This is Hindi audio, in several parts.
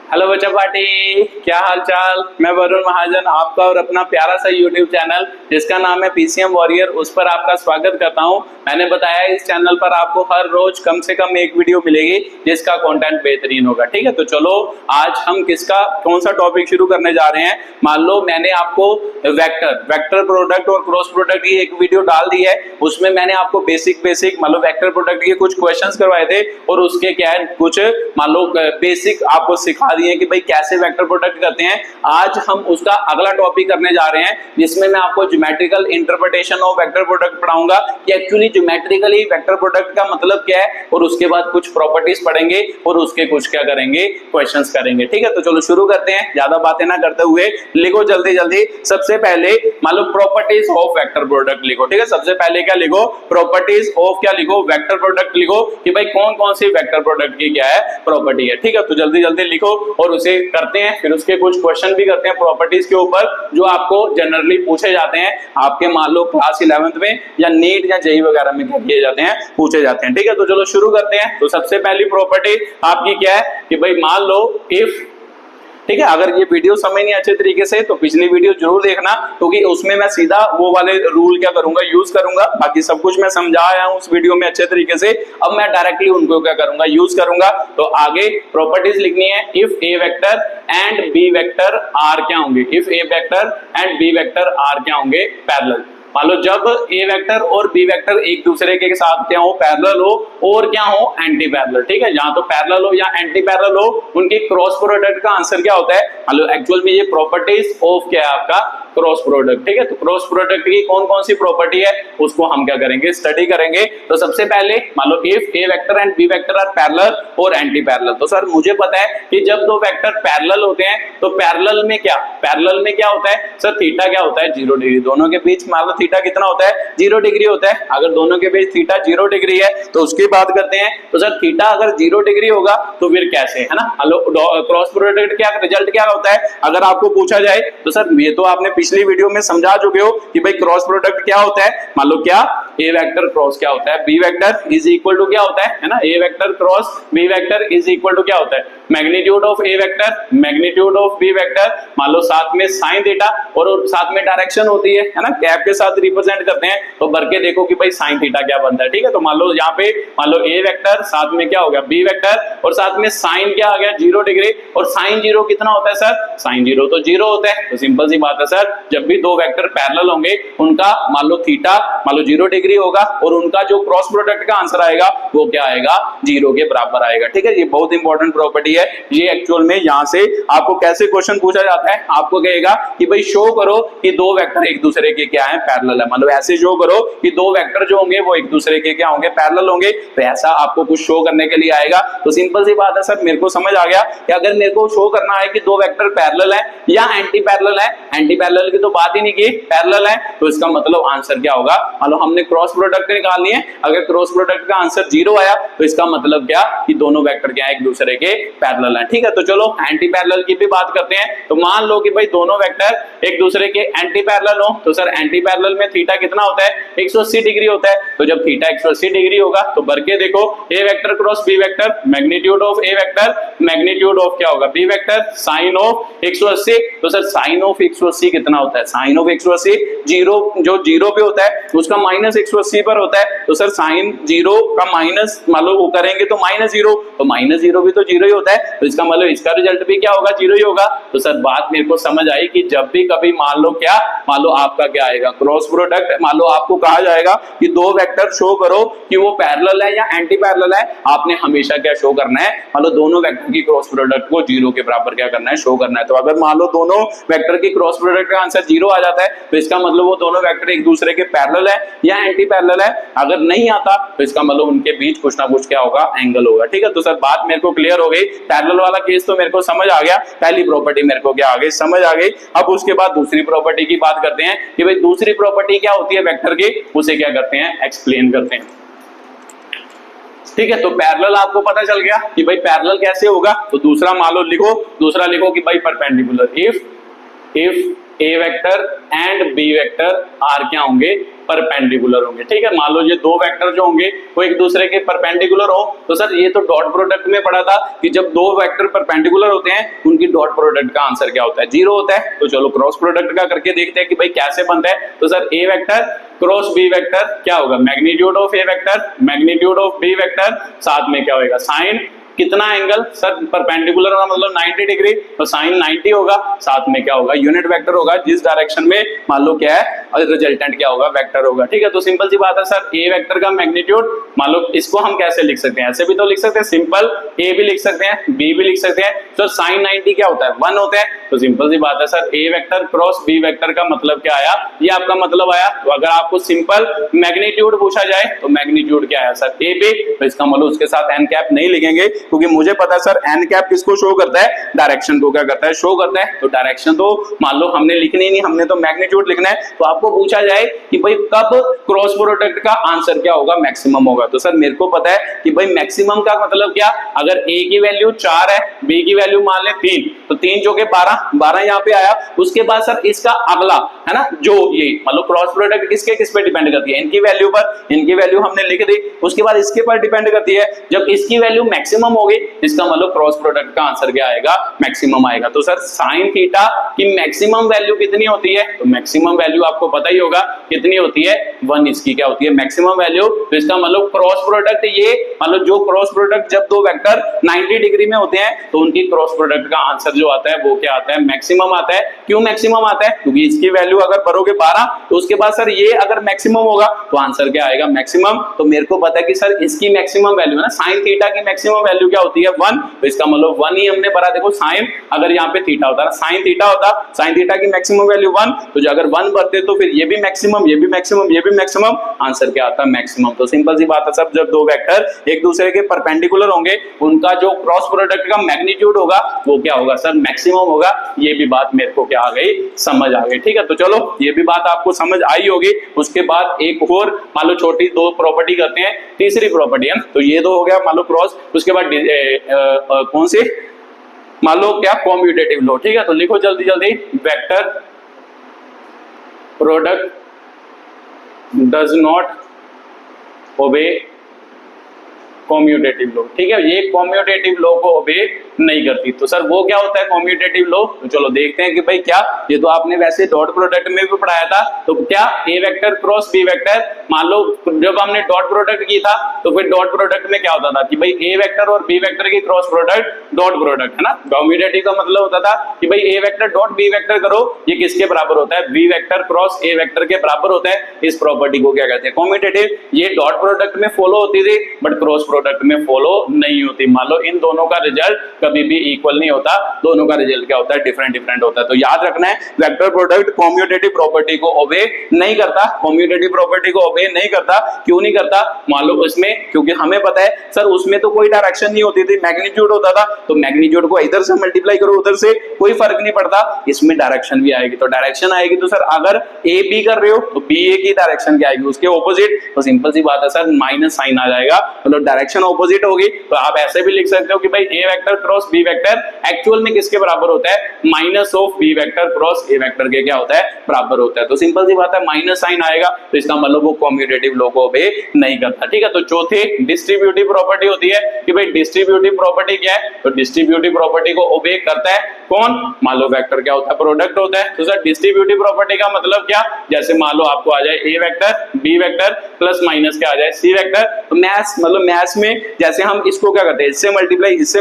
हेलो बच्चा पार्टी, क्या हाल चाल। मैं वरुण महाजन आपका और अपना प्यारा सा यूट्यूब चैनल जिसका नाम है पीसीएम वॉरियर, उस पर आपका स्वागत करता हूं। मैंने बताया इस चैनल पर आपको हर रोज कम से कम एक वीडियो मिलेगी जिसका कंटेंट बेहतरीन होगा। ठीक है, तो चलो आज हम कौन सा टॉपिक शुरू करने जा रहे हैं। मान लो मैंने आपको वेक्टर प्रोडक्ट और क्रॉस प्रोडक्ट की एक वीडियो डाल दी है, उसमें मैंने आपको बेसिक मान लो वेक्टर प्रोडक्ट के कुछ क्वेश्चंस करवाए थे और उसके क्या है कुछ मान लो बेसिक आपको सिखा दिए कि भाई कैसे वेक्टर प्रोडक्ट करते हैं। आज हम उसका अगला टॉपिक करने जा रहे हैं जिसमें मैं आपको geometrical interpretation of vector product पढ़ाऊंगा कि एक्चुअली ज्योमेट्रिकली वेक्टर प्रोडक्ट का मतलब क्या है, और उसके बाद कुछ प्रॉपर्टीज पढ़ेंगे और उसके कुछ क्या करेंगे क्वेश्चंस करेंगे। ठीक है, तो चलो शुरू करते हैं, ज्यादा बातें ना करते हुए लिखो जल्दी जल्दी। सबसे पहले मान लो प्रॉपर्टीज ऑफ वेक्टर प्रोडक्ट लिखो। ठीक है, सबसे पहले क्या लिखो, प्रॉपर्टीज ऑफ क्या लिखो, वेक्टर प्रोडक्ट लिखो कि भाई कौन कौन सी वेक्टर प्रोडक्ट की क्या है प्रॉपर्टी है। ठीक है, तो जल्दी जल्दी लिखो और उसे करते हैं, फिर उसके कुछ क्वेश्चन भी करते हैं प्रॉपर्टीज के ऊपर जो आपको जनरली पूछे जाते हैं आपके मान लो क्लास 11th में या नीट या जेईई वगैरह में क्या किए जाते हैं, पूछे जाते हैं। ठीक है, तो चलो शुरू करते हैं। तो सबसे पहली प्रॉपर्टी आपकी क्या है कि भाई मान लो इफ, ठीक है, अगर ये वीडियो समझ नहीं अच्छे तरीके से तो पिछली वीडियो जरूर देखना, क्योंकि उसमें मैं सीधा वो वाले रूल क्या करूंगा यूज करूंगा। बाकी सब कुछ मैं समझा आया हूं उस वीडियो में अच्छे तरीके से, अब मैं डायरेक्टली उनको क्या करूंगा यूज करूंगा। तो आगे प्रॉपर्टीज लिखनी है, if A vector and B vector are क्या होंगे, if A vector and B vector are क्या होंगे, पैरेलल। मान लो जब ए वेक्टर और बी वेक्टर एक दूसरे के साथ क्या हो, पैरेलल हो और क्या हो, एंटी पैरेलल। ठीक है, जहां तो पैरेलल हो या एंटी पैरेलल हो उनके क्रॉस प्रोडक्ट का आंसर क्या होता है। मान लो एक्चुअल में ये प्रॉपर्टीज ऑफ क्या है आपका क्रॉस प्रोडक्ट। ठीक है, तो क्रॉस प्रोडक्ट की कौन कौन सी प्रॉपर्टी है उसको हम क्या करेंगे, स्टडी करेंगे। तो सबसे पहले मान लो if A vector and B vector are parallel और एंटी पैरेलल। तो सर मुझे पता है कि जब दो वेक्टर पैरेलल होते हैं तो पैरेलल में क्या होता है सर, थीटा क्या होता है, 0 डिग्री। दोनों के बीच मान लो थीटा कितना होता है, 0 डिग्री होता है। अगर दोनों के बीच थीटा 0 डिग्री है तो उसकी बात करते हैं। तो सर थीटा अगर 0 डिग्री होगा तो फिर कैसे, है ना। हेलो, क्रॉस प्रोडक्ट क्या रिजल्ट क्या होता है अगर आपको पूछा जाए तो सर ये तो आपने पिछली वीडियो में समझा चुके हो कि भाई क्रॉस प्रोडक्ट क्या होता है। मान लो क्या ए वेक्टर क्रॉस क्या होता है, B vector is equal to क्या होता है ना, A vector cross B vector is equal to क्या होता है, magnitude of A vector magnitude of B vector. मान लो साथ में साइन थीटा और साथ में डायरेक्शन होती है ना, कैप के साथ रिप्रेजेंट करते हैं। तो भर के देखो कि भाई साइन थीटा क्या बनता है। ठीक है, तो मान लो यहाँ पे मान लो ए वेक्टर साथ में क्या हो गया, बी वेक्टर, और साथ में साइन क्या आ गया, 0 डिग्री। और साइन 0 कितना होता है सर, साइन 0 तो 0 होता है। तो सिंपल सी बात है सर, जब भी दो वेक्टर पैरेलल होंगे उनका मान लो थीटा मान लो 0 डिग्री होगा और उनका जो क्रॉस प्रोडक्ट का आंसर आएगा वो क्या आएगा, 0 के बराबर आएगा। ठीक है, ये बहुत इंपॉर्टेंट प्रॉपर्टी है। ये एक्चुअल में यहाँ से आपको कैसे क्वेश्चन पूछा जाता है, आपको कहेगा कि भाई शो करो कि दो वेक्टर एक दूसरे के क्या है, पैरेलल है। मतलब ऐसे शो करो कि दो वेक्टर जो होंगे वो एक दूसरे के क्या होंगे, पैरेलल होंगे। तो ऐसा आपको कुछ शो करने के लिए आएगा। तो सिंपल सी बात है सर, मेरे को समझ आ गया कि अगर मेरे को शो करना है कि दो वेक्टर पैरेलल है या एंटी पैरेलल है, एंटी पैरेलल की तो बात ही नहीं की, पैरेलल है, तो इसका मतलब आंसर क्या होगा। मान लो हमने क्रॉस प्रोडक्ट निकालनी है, अगर क्रॉस प्रोडक्ट का आंसर 0 आया तो इसका मतलब क्या कि दोनों वेक्टर क्या है, एक दूसरे के पैरेलल है। ठीक है, तो चलो एंटी पैरेलल की भी बात करते हैं। तो मान लो कि भाई दोनों वेक्टर एक दूसरे के एंटी पैरेलल हो, तो सर एंटी पैरेलल में थीटा कितना होता है, 180 डिग्री होता है। तो जब थीटा 180 डिग्री होगा तो भर के देखो A vector cross B vector, magnitude of A vector magnitude of क्या होगा, बी वेक्टर, साइन ऑफ 180। तो सर साइन ऑफ 180 कितना होता है, साइन ऑफ 180 0 जो 0 पे होता है उसका माइनस 180 पर होता है। तो सर साइन 0 का माइनस मान लो वो करेंगे तो -0, तो -0 भी तो 0 ही होता है। तो इसका मतलब इसका रिजल्ट भी क्या होगा, 0 ही होगा। तो सर बात मेरे को समझ आई कि जब भी कभी मान लो आपका क्या आएगा, क्रॉस प्रोडक्ट, मान लो आपको कहा जाएगा कि दो वेक्टर शो करो कि वो पैरेलल है या एंटी पैरेलल है, आपने हमेशा क्या शो करना है, मान लो दोनों वेक्टर की क्रॉस प्रोडक्ट को 0 के बराबर क्या करना है, शो करना है। तो अगर मान लो दोनों वेक्टर की क्रॉस प्रोडक्ट का आंसर 0 आ जाता है तो इसका मतलब वो दोनों वेक्टर एक दूसरे के पैरेलल है या एंटी पैरेलल है। अगर नहीं आता तो इसका मतलब उनके बीच कुछ ना कुछ क्या होगा, एंगल होगा। ठीक है, तो सर बात मेरे को क्लियर हो गई, पैरेलल वाला केस तो मेरे को समझ आ गया, पहली प्रॉपर्टी मेरे को क्या आ गई, समझ आ गई। अब उसके बाद दूसरी प्रॉपर्टी की बात करते हैं कि भाई दूसरी प्रॉपर्टी क्या होती है वेक्टर की, उसे क्या करते हैं, एक्सप्लेन करते हैं। ठीक है, तो पैरेलल आपको पता चल गया कि भाई पैरेलल कैसे होगा। तो दूसरा मान लो लिखो, दूसरा लिखो कि भाई perpendicular, if A vector and B vector are क्या होंगे, परपेंडिकुलर होंगे। ठीक है, मान लो ये दो वेक्टर जो होंगे वो एक दूसरे के परपेंडिकुलर हो, तो सर ये तो डॉट प्रोडक्ट में पढ़ा था कि जब दो वेक्टर परपेंडिकुलर होते हैं उनकी डॉट प्रोडक्ट का आंसर क्या होता है, 0 होता है। तो चलो क्रॉस प्रोडक्ट का करके देखते हैं कि भाई कैसे बनता है। तो sir A vector cross B vector क्या होगा, magnitude of A vector magnitude of B vector, साथ में क्या होगा साइन कितना एंगल, सर परपेंडिकुलर का मतलब 90 डिग्री, तो साइन 90 होगा, साथ में क्या होगा यूनिट वेक्टर होगा जिस डायरेक्शन में मान लो क्या है और रिजल्टेंट क्या होगा वेक्टर होगा। ठीक है, तो सिंपल सी बात है सर ए वेक्टर का मैग्नीट्यूड मान लो इसको हम कैसे लिख सकते हैं, ऐसे भी तो लिख सकते हैं, सिंपल ए भी लिख सकते हैं बी भी लिख सकते हैं। तो साइन 90 क्या होता है 1 होता है, तो सिंपल सी बात है sir A vector cross B vector का मतलब क्या आया, ये आपका मतलब आया। तो अगर आपको सिंपल मैग्नीट्यूड पूछा जाए तो मैग्नीट्यूड क्या है सर ए बी, तो इसका मतलब उसके साथ एन कैप नहीं लिखेंगे क्योंकि मुझे पता है सर एन कैप किसको शो करता है, डायरेक्शन को क्या करता है शो करता है। तो डायरेक्शन तो मान लो हमने लिखनी नहीं, हमने तो मैग्नीट्यूड लिखना है। तो आपको पूछा जाए कि भाई कब क्रॉस प्रोडक्ट का आंसर क्या होगा मैक्सिमम होगा, तो सर मेरे को पता है कि भाई मैक्सिमम का मतलब क्या, अगर ए की वैल्यू 4 है बी की वैल्यू मान ले 3, तो 3 जो के 12 यहाँ पे आया, उसके बाद सर इसका अगला है ना जो ये मतलब क्रॉस प्रोडक्ट किसके किस पे डिपेंड करती है, इनकी वैल्यू पर, इनकी वैल्यू हमने लिख दी, उसके बाद इसके पर डिपेंड करती है। जब इसकी वैल्यू मैक्सिमम होगी इसका मतलब क्रॉस प्रोडक्ट का आंसर क्या आएगा मैक्सिमम आएगा। तो सर साइन थीटा की मैक्सिमम वैल्यू कितनी होती है, तो मैक्सिमम वैल्यू आपको पता ही होगा कितनी होती है 1, इसकी क्या होती है मैक्सिमम वैल्यू। तो इसका मतलब क्रॉस प्रोडक्ट ये मतलब जो क्रॉस प्रोडक्ट जब दो वेक्टर 90 डिग्री में होते हैं तो उनकी क्रॉस प्रोडक्ट का आंसर जो आता है वो क्या आता है मैक्सिमम आता है। क्यों मैक्सिमम आता है, क्योंकि इसकी वैल्यू अगर भरोगे 12 तो उसके बाद सर ये अगर मैक्सिमम होगा तो आंसर क्या आएगा मैक्सिमम। तो मेरे को पता है कि सर इसकी मैक्सिमम वैल्यू है ना साइन थीटा की मैक्सिमम वैल्यू क्या होती है 1, तो इसका मतलब 1 ही हमने भरा। देखो साइन अगर यहाँ पे थीटा होता है साइन थीटा होता, साइन थीटा की मैक्सिमम वैल्यू 1, तो जो अगर 1 भरते तो फिर ये भी मैक्सिमम ये भी मैक्सिमम ये भी मैक्सिमम, आंसर क्या आता है मैक्सिमम। तो सिंपल सी बात है सब जब दो वेक्टर एक दूसरे के परपेंडिकुलर होंगे उनका जो क्रॉस प्रोडक्ट का मैग्नीट्यूड होगा वो क्या होगा सर मैक्सिमम होगा। ये भी बात मेरे को क्या आ गई समझ आ गई। ठीक है, तो चलो ये भी बात आपको समझ आई होगी। उसके बाद एक और मान लो छोटी दो प्रॉपर्टी करते हैं, तीसरी प्रॉपर्टी है ना, तो ये तो हो गया मान लो क्रॉस, उसके बाद कौन सी मान लो क्या कॉम्यूटेटिव लॉ। ठीक है, तो लिखो जल्दी जल्दी, vector product does not obey commutative law. ठीक है, ये कॉम्यूटेटिव लॉ को ओबे नहीं करती। तो सर वो क्या होता है कॉम्यूटेटिव लॉ, तो चलो देखते हैं कि भाई क्या, ये तो आपने वैसे डॉट प्रोडक्ट में भी पढ़ाया था। तो क्या ए वेक्टर क्रॉस बी वेक्टर, मान लो जब हमने डॉट प्रोडक्ट की था तो फिर डॉट प्रोडक्ट में क्या होता था कि भाई ए वेक्टर और बी वेक्टर की क्रॉस प्रोडक्ट डॉट प्रोडक्ट है ना। कॉम्यूटेटिव का मतलब होता था कि भाई A vector dot B vector करो, ये किसके बराबर होता है B vector cross A vector के बराबर होता है। इस प्रॉपर्टी को क्या कहते हैं कॉम्यूटेटिव। ये डॉट प्रोडक्ट में फॉलो होती थी बट क्रॉस प्रोडक्ट में फॉलो नहीं होती। मान लो इन दोनों का रिजल्ट कभी भी इक्वल नहीं होता, दोनों का रिजल्ट क्या होता है डिफरेंट डिफरेंट होता है। तो याद रखना है वेक्टर प्रोडक्ट कॉम्यूटेटिव प्रॉपर्टी को ओबे नहीं करता, कॉम्यूटेटिव प्रॉपर्टी को ओबे नहीं करता। क्यों नहीं करता, मान लो उसमें, क्योंकि हमें पता है सर उसमें तो कोई डायरेक्शन नहीं होती थी, मैग्नीट्यूड होता था, तो मैग्नीट्यूड को इधर से मल्टीप्लाई करो उधर से कोई फर्क नहीं पड़ता। इसमें डायरेक्शन भी आएगी, तो डायरेक्शन आएगी तो सर अगर ए बी कर रहे हो तो बी ए की डायरेक्शन क्या आएगी उसके ऑपोजिट, तो सिंपल सी बात है सर माइनस साइन आ जाएगा, मतलब डायरेक्शन ऑपोजिट होगी। तो आप ऐसे भी लिख सकते हो कि भाई A vector cross B vector actual में किसके बराबर होता है minus of B vector cross A vector के क्या होता है बराबर होता है। तो सिंपल सी बात है माइनस साइन आएगा, तो इसका मतलब वो कॉम्यूटेटिव लॉ को ओबे नहीं करता। ठीक है, तो चौथी डिस्ट्रीब्यूटिव प्रॉपर्टी होती है कि भाई डिस्ट्रीब्यूटिव प्रॉपर्टी क्या है, तो डिस्ट्रीब्यूटिव प्रॉपर्टी को ओबे करता है कौन, मान लो वेक्टर क्या होता है प्रोडक्ट होता है। तो सर डिस्ट्रीब्यूटिव प्रॉपर्टी का मतलब क्या, जैसे मान लो आपको आ जाए A vector B vector plus minus क्या आ जाए सी वेक्टर, तो मैथ्स मतलब मैथ्स में जैसे हम इसको क्या करते हैं इससे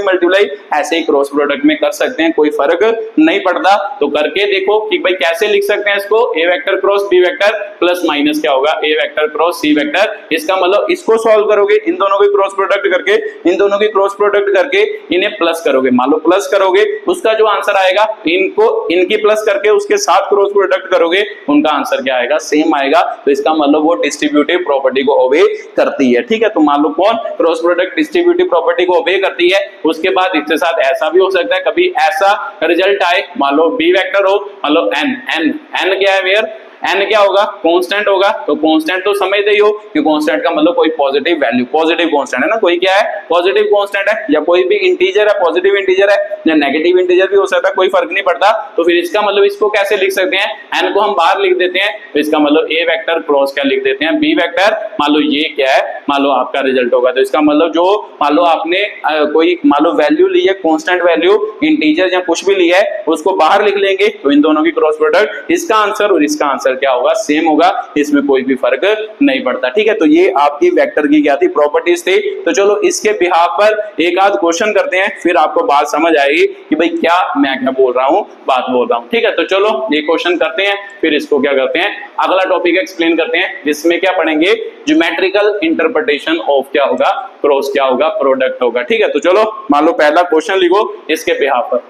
मल्टीप्लाई ऐसे ही क्रॉस प्रोडक्ट में कर सकते हैं, कोई फर्क नहीं पड़ता। तो करके देखो कि भाई कैसे लिख सकते हैं इसको, A vector cross B vector plus minus क्या होगा A vector cross C vector. इसका मतलब इसको सॉल्व करोगे इन दोनों की क्रॉस प्रोडक्ट करके, इन दोनों की क्रॉस प्रोडक्ट करके इन्हें प्लस करोगे, मान लो प्लस करोगे उसका जो आंसर आएगा इनको इनकी प्लस करके उसके साथ क्रॉस प्रोडक्ट करोगे उनका आंसर क्या आएगा सेम आएगा। तो इसका मतलब वो डिस्ट्रीब्यूटिव प्रॉपर्टी को ओबे करती है। ठीक है, तो मान लो कौन क्रॉस प्रोडक्ट डिस्ट्रीब्यूटिव प्रॉपर्टी को ओबे करती है। उसके बाद इसके साथ ऐसा भी हो सकता है कभी ऐसा रिजल्ट आए, मान लो बी वेक्टर हो, मान लो एन क्या है वेयर एन क्या होगा, कांस्टेंट होगा। तो कांस्टेंट तो समझते ही हो कि कांस्टेंट का मतलब कोई पॉजिटिव वैल्यू, पॉजिटिव कांस्टेंट है ना, कोई क्या है पॉजिटिव कांस्टेंट है, या कोई भी इंटीजर है पॉजिटिव इंटीजर है या नेगेटिव इंटीजर भी हो सकता है, कोई फर्क नहीं पड़ता। तो फिर इसका मतलब इसको कैसे लिख सकते हैं, एन को हम बाहर लिख देते हैं, तो इसका मतलब ए वेक्टर क्रॉस क्या लिख देते हैं, बी वेक्टर। मान लो ये क्या है, मान लो आपका रिजल्ट होगा, तो इसका मतलब जो मान लो आपने कोई मान लो वैल्यू ली है, कांस्टेंट वैल्यू, इंटीजर या कुछ भी लिया है, उसको बाहर लिख लेंगे, तो इन दोनों की क्रॉस प्रोडक्ट, इसका आंसर और इसका आंसर क्या होगा, सेम होगा, इसमें कोई भी फर्क नहीं पड़ता। ठीक है, तो ये आपकी वेक्टर की क्या थी, प्रॉपर्टीज थी। तो चलो इसके बिहाफ पर एक आध क्वेश्चन करते हैं, फिर आपको बात समझ आएगी कि भाई क्या मैं क्या बोल रहा हूं, बात बोल रहा हूं। ठीक है, तो चलो ये क्वेश्चन करते हैं, फिर इसको क्या करते हैं, अगला टॉपिक एक्सप्लेन करते हैं, जिसमें क्या पढ़ेंगे, ज्योमेट्रिकल इंटरप्रिटेशन ऑफ क्या होगा, क्रॉस क्या होगा, प्रोडक्ट होगा। ठीक है, तो चलो मान लो पहला क्वेश्चन लिखो इसके बिहाफ पर।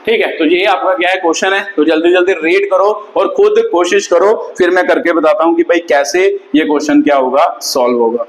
ठीक है, तो ये आपका क्या है क्वेश्चन है, तो जल्दी जल्दी रीड करो और खुद कोशिश करो, फिर मैं करके बताता हूं कि भाई कैसे ये क्वेश्चन क्या होगा, सॉल्व होगा।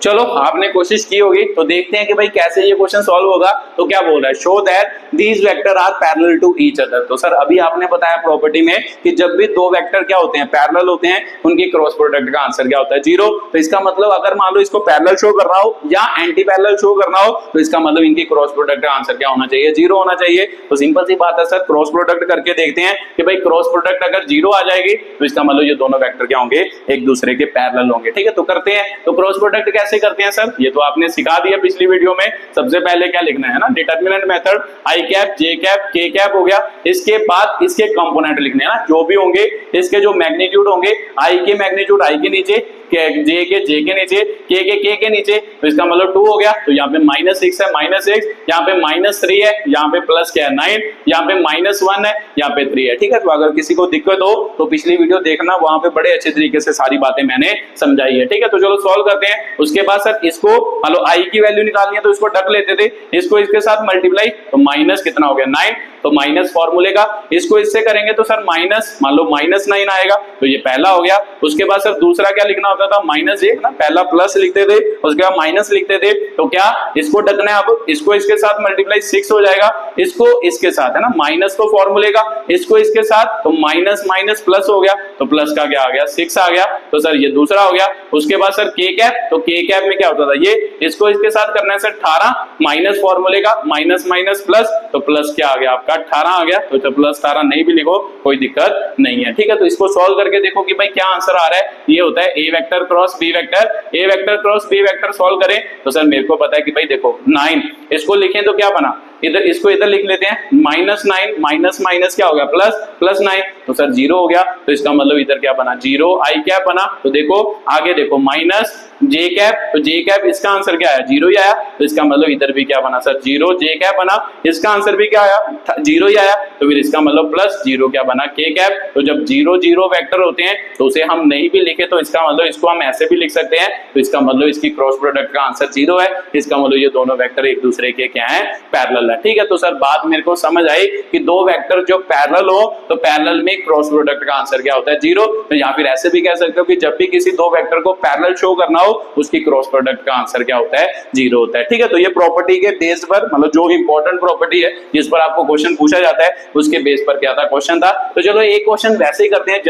चलो आपने कोशिश की होगी, तो देखते हैं कि भाई कैसे ये क्वेश्चन सॉल्व होगा। तो क्या बोल रहा है, show that these vectors are parallel to each other. तो सर अभी आपने बताया प्रॉपर्टी में कि जब भी दो वेक्टर क्या होते हैं, पैरेलल होते हैं, उनकी क्रॉस प्रोडक्ट का आंसर क्या होता है, जीरो। तो इसका मतलब अगर मान लो इसको पैरेलल शो करना हो या एंटी पैरेलल शो करना हो, तो इसका मतलब इनकी क्रॉस प्रोडक्ट का आंसर क्या होना चाहिए, जीरो होना चाहिए। तो सिंपल सी बात है सर, क्रॉस प्रोडक्ट करके देखते हैं कि भाई क्रॉस प्रोडक्ट अगर जीरो आ जाएगी, तो इसका मतलब ये दोनों वेक्टर क्या होंगे, एक दूसरे के पैरेलल होंगे। ठीक है, तो करते हैं। तो क्रॉस प्रोडक्ट कैसे करते हैं सर, ये तो आपने सिखा दिया पिछली वीडियो में। सबसे पहले क्या लिखना है ना, डिटरमिनेंट मेथड, आई कैप, जे कैप, के कैप हो गया। इसके बाद इसके कंपोनेंट लिखने हैं ना, जो भी होंगे, इसके जो मैग्नीट्यूड होंगे, आई के मैग्नीट्यूड आई के नीचे, जे के नीचे, के नीचे, तो इसका मतलब 2 हो गया। तो यहाँ पे -6 है, -6, यहाँ पे -3 है, यहाँ पे प्लस क्या है 9, यहाँ पे -1 है, यहाँ पे 3 है। ठीक है, तो अगर किसी को दिक्कत हो तो पिछली वीडियो देखना, वहां पे बड़े अच्छे तरीके से सारी बातें मैंने समझाई है। ठीक है, तो चलो सॉल्व करते हैं। उसके बाद सर इसको मान लो आई की वैल्यू निकालनी है, तो इसको डक लेते थे, इसको इसके साथ मल्टीप्लाई, तो माइनस कितना हो गया 9, तो माइनस फॉर्मूले का, इसको इससे करेंगे तो सर माइनस, मान लो -9 आएगा, तो ये पहला हो गया। उसके बाद सर दूसरा क्या लिखना होता था, -1 ना, पहला प्लस लिखते थे, उसके बाद माइनस लिखते थे। तो क्या इसको डकना है, अब इसको इसके साथ मल्टीप्लाई 6 हो जाएगा, इसको इसके साथ है ना, माइनस तो फॉर्मूले का, इसको इसके साथ, तो माइनस माइनस प्लस हो गया, तो प्लस का क्या आ गया 6 आ गया। तो सर ये दूसरा हो गया। उसके बाद सर के कैप, तो के कैप में क्या होता था, ये इसको इसके साथ करना है सर 18, माइनस फॉर्मूले का, माइनस माइनस प्लस, तो प्लस क्या आ गया आपका 18 आ गया। तो प्लस 18 नहीं भी लिखो कोई दिक्कत नहीं है। ठीक है, तो इसको सॉल्व करके देखो कि भाई क्या आंसर आ रहा है। ये होता है A vector cross B vector, A vector cross B vector solve करें तो सर मेरे को पता है कि भाई देखो 9, इसको लिखें तो क्या बना, इधर इसको इधर लिख लेते हैं, -9 माइनस माइनस क्या हो गया प्लस 9, तो सर 0 हो गया। तो इसका मतलब इधर क्या बना, 0 आई कैप बना। तो देखो आगे देखो माइनस जे कैप, तो जे कैप इसका आंसर क्या आया, 0 ही आया। तो इसका मतलब इधर भी क्या बना सर, 0 जे कैप बना, इसका आंसर भी क्या आया 0 ही आया। तो फिर इसका मतलब प्लस 0 क्या बना, के कैप। तो जब 0 0 वेक्टर होते हैं तो उसे हम नहीं भी लिखे तो इसका मतलब इसको हम ऐसे भी लिख सकते हैं। तो इसका मतलब इसकी क्रॉस प्रोडक्ट का आंसर 0 है। इसका मतलब ये दोनों वेक्टर एक दूसरे के क्या है, पैरेलल है। ठीक है, तो सर बात मेरे को समझ आई कि दो वेक्टर जो पैरेलल हो तो पैरेलल में क्रॉस प्रोडक्ट का आंसर क्या होता है, 0। तो यहाँ फिर ऐसे भी कह सकते हो कि जब भी किसी दो वेक्टर को पैरेलल शो करना हो उसकी क्रॉस प्रोडक्ट का आंसर क्या होता है, 0 होता है। ठीक है, तो ये प्रॉपर्टी के बेस पर मतलब जो इंपॉर्टेंट प्रॉपर्टी है जिस पर आपको क्वेश्चन पूछा जाता है उसके बेस पर क्या था क्वेश्चन था। तो चलो एक क्वेश्चन वैसे ही करते हैं,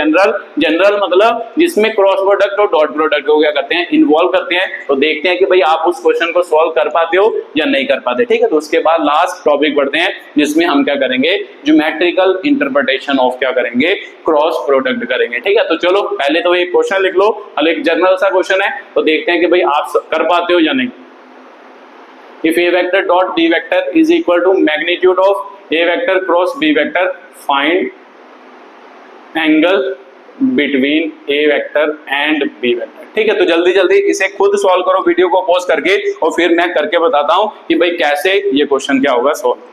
जनरल मतलब जिसमें क्रॉस प्रोडक्ट और डॉट प्रोडक्ट को क्या करते हैं, इन्वॉल्व करते हैं। तो देखते हैं कि भाई आप उस क्वेश्चन को सॉल्व कर पाते हो या नहीं कर पाते। ठीक है, तो उसके बाद लास्ट टॉपिक बढ़ते हैं जिसमें हम क्या करेंगे, ज्योमेट्रिकल इंटरप्रिटेशन ऑफ क्या करेंगे, क्रॉस प्रोडक्ट करेंगे। ठीक है, तो चलो पहले तो एक क्वेश्चन लिख लो, एक जनरल सा क्वेश्चन है, तो देखते हैं कि भाई आप कर पाते हो या नहीं। If a vector dot b vector is equal to magnitude of a vector cross b vector, find angle between a vector and b vector। ठीक है, तो जल्दी जल्दी इसे खुद सॉल्व करो वीडियो को पॉज करके और फिर मैं करके बताता हूं कि भाई कैसे ये क्वेश्चन क्या होगा सॉल्व।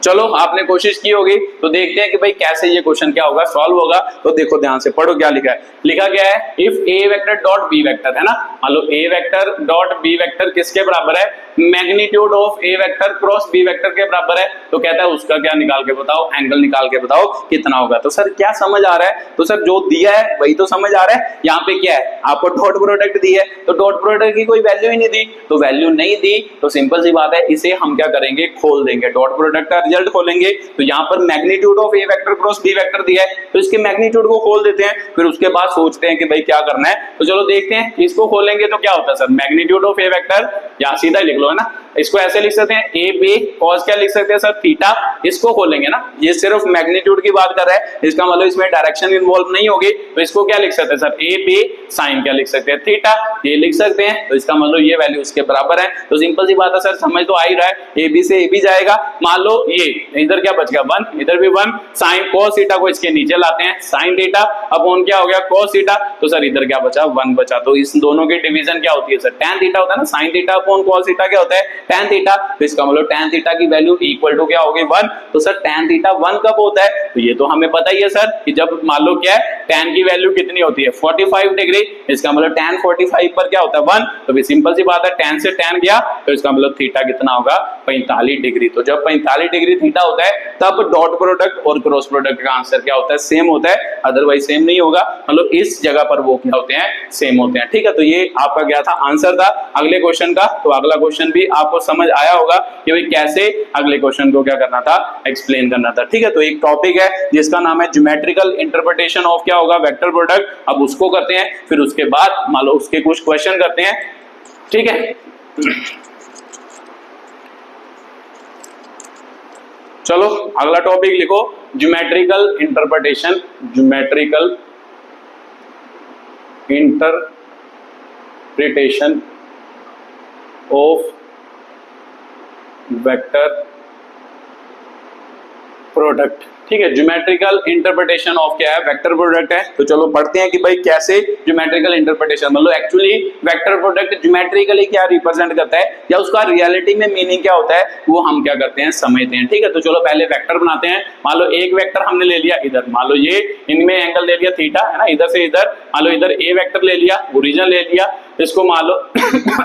चलो आपने कोशिश की होगी, तो देखते हैं कि भाई कैसे ये क्वेश्चन क्या होगा, सॉल्व होगा। तो देखो ध्यान से पढ़ो क्या लिखा है। लिखा क्या है, if A vector dot B vector, है ना, मान लो A vector dot B vector किसके बराबर है, magnitude of A vector cross B vector के बराबर है। तो कहता है उसका क्या निकाल के बताओ, एंगल निकाल के बताओ कितना होगा। तो सर क्या समझ आ रहा है, तो सर जो दिया है वही तो समझ आ रहा है। यहाँ पे क्या है, आपको डॉट प्रोडक्ट दी है, तो डॉट प्रोडक्ट की कोई वैल्यू ही नहीं दी, तो वैल्यू नहीं दी तो सिंपल सी बात है, इसे हम क्या करेंगे, खोल देंगे, डॉट प्रोडक्ट का रिजल्ट खोलेंगे। तो यहाँ पर magnitude of A vector cross B vector दिया है, तो इसके मैग्नीट्यूड को खोल देते हैं, फिर उसके बाद सोचते हैं कि भाई क्या करना है। तो चलो देखते हैं, इसको खोलेंगे तो क्या होता है sir, magnitude of A vector, या सीधा लिख लो, है ना, इसको ऐसे लिख सकते हैं ए बी कॉस क्या लिख सकते हैं सर, थीटा। इसको खोलेंगे ना, ये सिर्फ मैग्नीट्यूड की बात कर रहा है, इसका मतलब इसमें डायरेक्शन इन्वॉल्व नहीं होगी, तो इसको क्या लिख सकते हैं सर, ए बी साइन क्या लिख सकते हैं, थीटा, ये लिख सकते हैं। तो इसका मतलब ये वैल्यू उसके बराबर है। तो सिंपल सी बात है सर, समझ तो आ ही रहा है, ए बी से ए बी जाएगा, मान लो ये इधर क्या बच गया 1, इधर भी 1, साइन कॉस थीटा को इसके नीचे लाते हैं, साइन थीटा अपॉन क्या हो गया, कॉस थीटा, तो सर इधर क्या बचा, 1 बचा। तो इस दोनों की डिवीजन क्या होती है सर, tan थीटा होता है ना, sine theta upon cos theta क्या होता है, tan थीटा। तो इसका मतलब tan थीटा की वैल्यू इक्वल टू क्या होगी, 1। तो सर tan थीटा 1 कब होता है, तो ये तो हमें पता ही है सर, कि जब मान लो क्या है, tan की वैल्यू कितनी होती है 45 डिग्री, इसका मतलब tan 45 पर क्या होता है 1। तो भी सिंपल सी बात है, tan से tan गया, तो इसका मतलब थीटा कितना होगा, 45 डिग्री। तो जब 45 डिग्री थीटा होता है, तब डॉट प्रोडक्ट और क्रॉस प्रोडक्ट का आंसर क्या होता है, सेम होता है, अदरवाइज सेम नहीं होगा। मतलब इस जगह पर वो क्या होते हैं, सेम होते हैं। ठीक है, तो ये आपका क्या था, आंसर था अगले क्वेश्चन का। तो अगला क्वेश्चन भी आपको समझ आया होगा कि भाई कैसे अगले क्वेश्चन को क्या करना था, एक्सप्लेन करना था। ठीक है, तो एक टॉपिक है जिसका नाम है ज्योमेट्रिकल इंटरप्रिटेशन ऑफ क्या होगा, वेक्टर प्रोडक्ट। अब उसको करते हैं, फिर उसके बाद मान लो उसके कुछ क्वेश्चन करते हैं। ठीक है, चलो अगला टॉपिक लिखो, geometrical interpretation, geometrical interpretation of vector product. ठीक है, ज्योमेट्रिकल इंटरप्रिटेशन ऑफ क्या है, वेक्टर प्रोडक्ट है। तो चलो पढ़ते हैं कि भाई कैसे ज्योमेट्रिकल इंटरप्रिटेशन, मतलब एक्चुअली वेक्टर प्रोडक्ट ज्योमेट्रिकली क्या रिप्रेजेंट करता है, या उसका रियलिटी में मीनिंग क्या होता है, वो हम क्या करते हैं, समझते हैं। ठीक है, तो चलो पहले वेक्टर बनाते हैं। मान लो एक वेक्टर हमने ले लिया इधर, मान लो ये इनमें एंगल ले लिया थीटा, है ना, इधर से इधर, मान लो इधर ए वेक्टर ले लिया, ओरिजिन ले लिया, इसको मान लो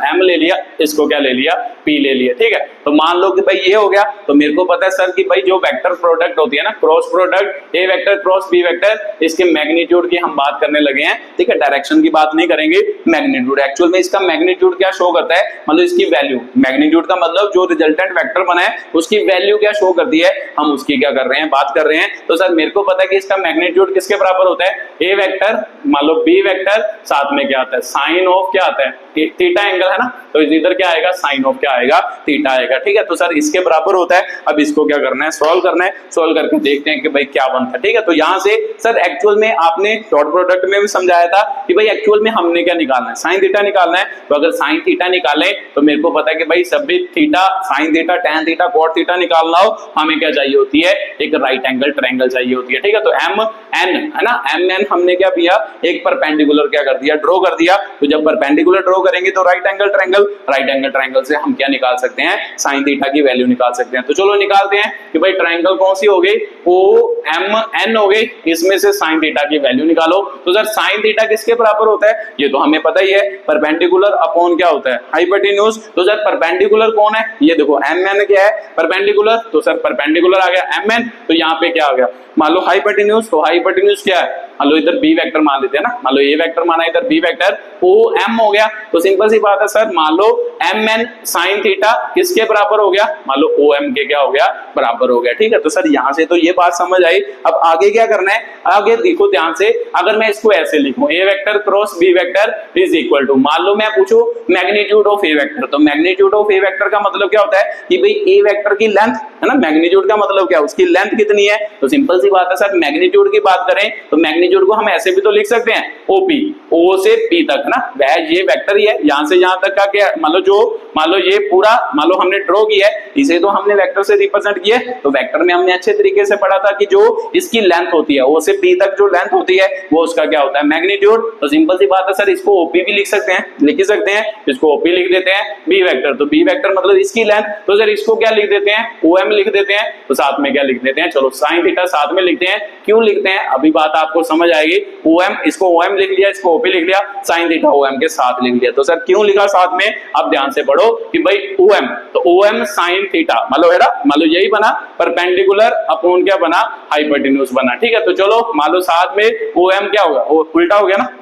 m ले लिया, इसको क्या ले लिया, p ले लिया। ठीक है, तो मान लो कि भाई ये हो गया। तो मेरे को पता है सर कि भाई जो वेक्टर प्रोडक्ट होती है ना, cross product A vector cross B vector, इसके मैग्नीट्यूड की हम बात करने लगे हैं। ठीक है, डायरेक्शन की बात नहीं करेंगे, मैग्नीट्यूड। एक्चुअल में इसका मैग्नीट्यूड क्या शो करता है, मतलब इसकी वैल्यू, मैग्नीट्यूड का मतलब जो रिजल्टेंट वेक्टर बना है उसकी वैल्यू क्या शो करती है, हम उसकी क्या कर रहे हैं, बात कर रहे हैं। तो सर मेरे को पता है कि इसका मैग्नीट्यूड किसके बराबर होता है, ए वेक्टर मान लो बी वेक्टर, साथ में क्या आता है, साइन ऑफ क्या आता है, थीटा एंगल, है ना, तो इधर क्या आएगा, साइन ऑफ क्या आएगा, थीटा आएगा। ठीक है, तो सर इसके बराबर होता है। अब इसको क्या करना है, सॉल्व करना है, सॉल्व करके देखते हैं कि भाई क्या बनता है। ठीक है, तो यहाँ से सर एक्चुअल में आपने डॉट प्रोडक्ट में भी समझाया था कि भाई एक्चुअल में हमने क्या निकालना है, साइन थीटा निकालना है। तो अगर साइन थीटा निकालें तो मेरे को पता है कि भाई सभी theta, sine theta, tan theta, cot theta निकालना हो, हमें क्या चाहिए होती है, एक राइट एंगल ट्रायंगल चाहिए होती है। ठीक है, तो एम एन, है ना, एम एन हमने क्या किया, एक परपेंडिकुलर क्या कर दिया, ड्रॉ कर दिया। तो जब परपेंडिकुलर ड्रॉ करेंगे तो right angle triangle, right angle triangle से हम क्या निकाल सकते हैं, साइन थीटा की वैल्यू निकाल सकते हैं। तो चलो निकालते हैं कि भाई ट्रायंगल कौन सी हो गई, ओ एम एन हो गई, इसमें से साइन थीटा की वैल्यू निकालो। तो सर साइन थीटा किसके बराबर होता है, ये तो हमें पता ही है, परपेंडिकुलर अपॉन क्या होता है, हाइपोटेन्यूज। तो सर परपेंडिकुलर कौन है, ये देखो एम एन क्या है, परपेंडिकुलर, तो सर परपेंडिकुलर आ गया एम एन। तो यहाँ पे क्या आ गया, मान लो हाइपोटेन्यूज, तो हाइपोटेन्यूज क्या है, मान लो इधर बी वेक्टर मान लेते हैं ना, मान लो ए वेक्टर माना, इधर बी वेक्टर, ओ एम हो गया। तो सिंपल सी बात है सर, मान लो एम एन साइन थीटा किसके बराबर हो गया, मान लो ओ एम के क्या हो गया, बराबर हो गया। ठीक है, तो सर यहाँ से तो ये बात समझ आई। अब आगे क्या करना है, आगे देखो ध्यान से, अगर मैं इसको ऐसे लिखूं, A vector cross B vector is equal to, मान लो मैं पूछूं मैग्नीट्यूड ऑफ ए वेक्टर, तो मैग्नीट्यूड ऑफ ए वेक्टर का मतलब क्या होता है कि भाई ए वेक्टर की लेंथ, है ना, मैग्नीट्यूड का मतलब क्या, उसकी लेंथ कितनी है। तो सिंपल सी बात है सर, मैग्नीट्यूड की बात करें तो मैग्नीट्यूड को हम ऐसे भी तो लिख सकते हैं, ओपी, ओ से पी तक, है ना, वह ये वेक्टर ही है, यहां से यहां तक का क्या, मतलब जो मान लो ये पूरा मान लो हमने ड्रॉ किया है, इसे तो हमने वेक्टर से रिप्रेजेंट किया है। तो वेक्टर में हमने अच्छे तरीके से पढ़ा था कि जो इसकी लेंथ होती है ओ से पी तक जो लेंथ होती है वो उसका क्या होता है, मैग्नीट्यूड। तो सिंपल सी बात है सर, इसको ओपी भी लिख सकते हैं, लिख ही सकते हैं, इसको ओपी लिख देते हैं। बी वेक्टर, तो बी वेक्टर मतलब इसकी लेंथ, तो सर इसको क्या लिख देते हैं, ओएम लिख देते हैं। तो साथ में क्या लिख देते हैं, चलो साइन थीटा साथ में लिखते हैं। क्यों लिखते हैं अभी बात आपको समझ आएगी। ओएम, इसको ओएम लिख लिया, इसको ओपी लिख लिया, साइन थीटा ओएम के साथ लिख लिया। तो सर क्यों लिखा साथ में, अब ध्यान से पढ़ो कि भाई ओएम, तो ओएम साइन थीटा मतलब है ना, मान लो यही बना परपेंडिकुलर अपॉन क्या बना, हाइपोटेन्यूज बना। ठीक है, तो चलो मान लो साथ में ओएम क्या होगा, उल्टा हो गया ना,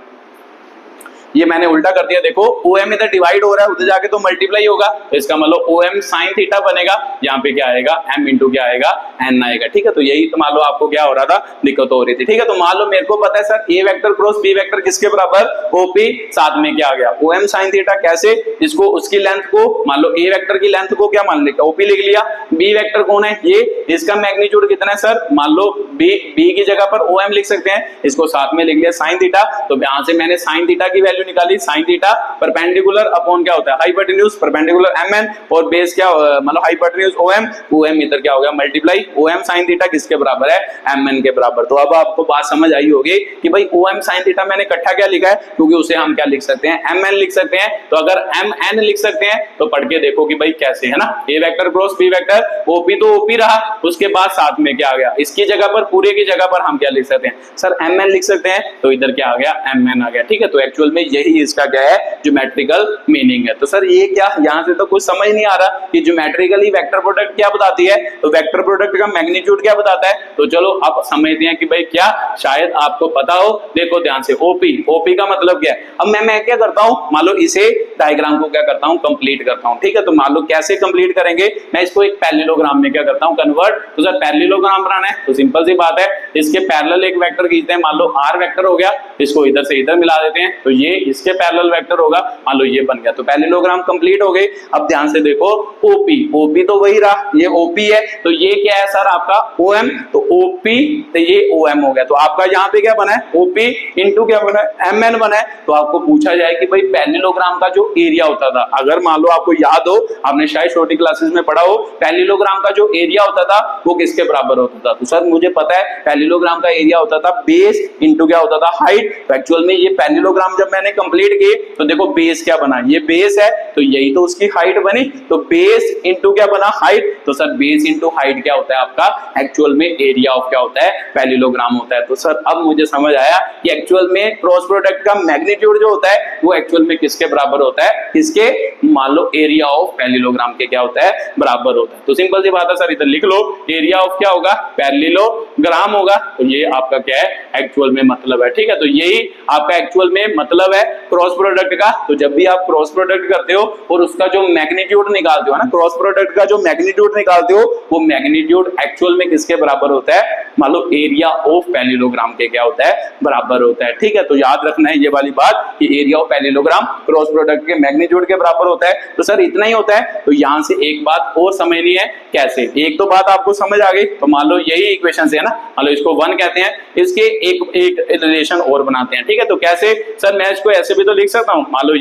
ये मैंने उल्टा कर दिया। देखो OM इधर डिवाइड हो रहा है, उधर जाके तो मल्टीप्लाई होगा, तो इसका मतलब OM sin थीटा बनेगा। यहाँ पे क्या आएगा, M इंटू क्या आएगा, N आएगा। ठीक है, तो यही तो मान लो आपको क्या हो रहा था, दिक्कत हो रही थी। ठीक है, तो मान लो मेरे को पता है sir A vector cross B vector किसके बराबर, OP, साथ में क्या आ गया OM sin थीटा। कैसे, इसको उसकी लेंथ को मान लो A वेक्टर की लेंथ को क्या मान लिया, OP लिख लिया। B वेक्टर कौन है, ये, इसका मैग्नीट्यूड कितना है सर, मान लो B की जगह पर OM लिख सकते हैं, इसको साथ में लिख लिया sin थीटा। तो यहां से मैंने sin थीटा की वैल्यू निकाली, sin थीटा परपेंडिकुलर अपॉन क्या होता है, हाइपोटेन्यूज, परपेंडिकुलर mn, और बेस क्या मतलब हाइपोटेन्यूज OM, OM इधर क्या हो गया मल्टीप्लाई, OM sin थीटा किसके बराबर है, mn के बराबर। तो अब आपको बात समझ आई होगी कि भाई OM sin थीटा मैंने इकट्ठा क्या लिखा है, क्योंकि उसे हम क्या लिख सकते हैं, mn लिख सकते हैं। तो अगर mn लिख सकते हैं तो पढ़ के देखो कि भाई कैसे है ना, A vector cross B vector, OP तो OP रहा, उसके बाद साथ में क्या आ गया, इसकी जगह पर पूरे की जगह पर हम क्या लिख सकते हैं सर, mn लिख सकते हैं। तो इधर क्या आ गया, mn आ गया। ठीक है, तो एक्चुअल में यही इसका क्या है, ज्योमेट्रिकल मीनिंग है। तो सर ये क्या, यहां से तो कुछ समझ नहीं आ रहा कि ज्योमेट्रिकली वेक्टर प्रोडक्ट क्या बताती है, तो वेक्टर प्रोडक्ट का मैग्नीट्यूड क्या बताता है। तो चलो अब समझते हैं कि भाई क्या शायद आपको पता हो। देखो ध्यान से, ओपी का मतलब क्या है। अब मैं क्या करता हूं, मान लो इसे डायग्राम को क्या करता हूं, कंप्लीट करता हूं। ठीक है, तो मान लो कैसे कंप्लीट करेंगे, मैं इसको एक पैरेललोग्राम में क्या करता हूं, कन्वर्ट। तो सर पैरेललोग्राम बनाना है तो सिंपल सी बात है, इसके पैरेलल एक वेक्टर खींचते हैं, मान लो आर वेक्टर हो गया, इसको इधर से इधर मिला देते हैं, तो ये इसके पैरेलल वेक्टर होगा, मान लो ये बन गया। तो पैरेललोग्राम कंप्लीट हो गई। अब ध्यान से देखो, ओपी तो वही रहा, ये ओपी है, तो ये क्या है सर आपका ओएम, तो ओपी तो ये ओएम हो गया। तो आपका यहाँ पे क्या बना है, ओपी इंटू क्या बना है, एमएन बना है। तो आपको पूछा जाए कि भाई पैरेललोग्राम का जो एरिया होता था, अगर मान लो आपको याद हो, आपने शायद छोटी क्लासेस में पढ़ा हो, पैरेललोग्राम का जो एरिया होता था वो किसके बराबर होता था। तो सर मुझे पता है पैरेललोग्राम का एरिया होता था बेस इंटू क्या होता था, हाइट। एक्चुअल में ये पैरेललोग्राम जब मैंने कंप्लीट किए तो देखो बेस क्या बना, ये बेस है, तो यही तो उसकी हाइट बनी, तो बेस इंटू क्या बना, हाइट। तो सर बेस इंटू हाइट क्या होता है आपका, एक्चुअल में एरिया ऑफ क्या होता है, पैरेललोग्राम होता है। तो सर अब मुझे समझ आया कि एक्चुअल में क्रॉस प्रोडक्ट का मैग्नीट्यूड जो होता है वो एक्चुअल में किसके बराबर होता है, किसके, मान लो एरिया ऑफ पैरेललोग्राम के क्या होता है, बराबर होता है। तो सिंपल सी बात है सर, इधर लिख लो, एरिया ऑफ क्या होगा, पैरेललोग्राम होगा। तो ये आपका क्या है, एक्चुअल में मतलब है। ठीक है, तो यही आपका एक्चुअल में मतलब है क्रॉस प्रोडक्ट का। तो जब भी आप क्रॉस प्रोडक्ट करते हो और उसका जो मैग्नीट्यूड निकालते हो ना, क्रॉस प्रोडक्ट का जो मैग्नीट्यूड निकालते हो, वो मैग्नीट्यूड एक्चुअल में किसके बराबर होता है, मान लो एरिया ऑफ पैरेललोग्राम के क्या होता है, बराबर होता है। ठीक है, तो याद रखना है ये वाली बात कि area of parallelogram cross product के मैग्नीट्यूड के बराबर होता है। तो सर इतना ही होता है। तो यहां से एक बात और समझनी है, कैसे, एक तो बात आपको समझ आ गई। तो मान लो यही इक्वेशन है ना, मान लो इसको 1 कहते हैं, इसके एक रिलेशन और बनाते हैं। ठीक है, तो कैसे सर, मैं इसको ऐसे भी तो लिख सकता हूं, मान लो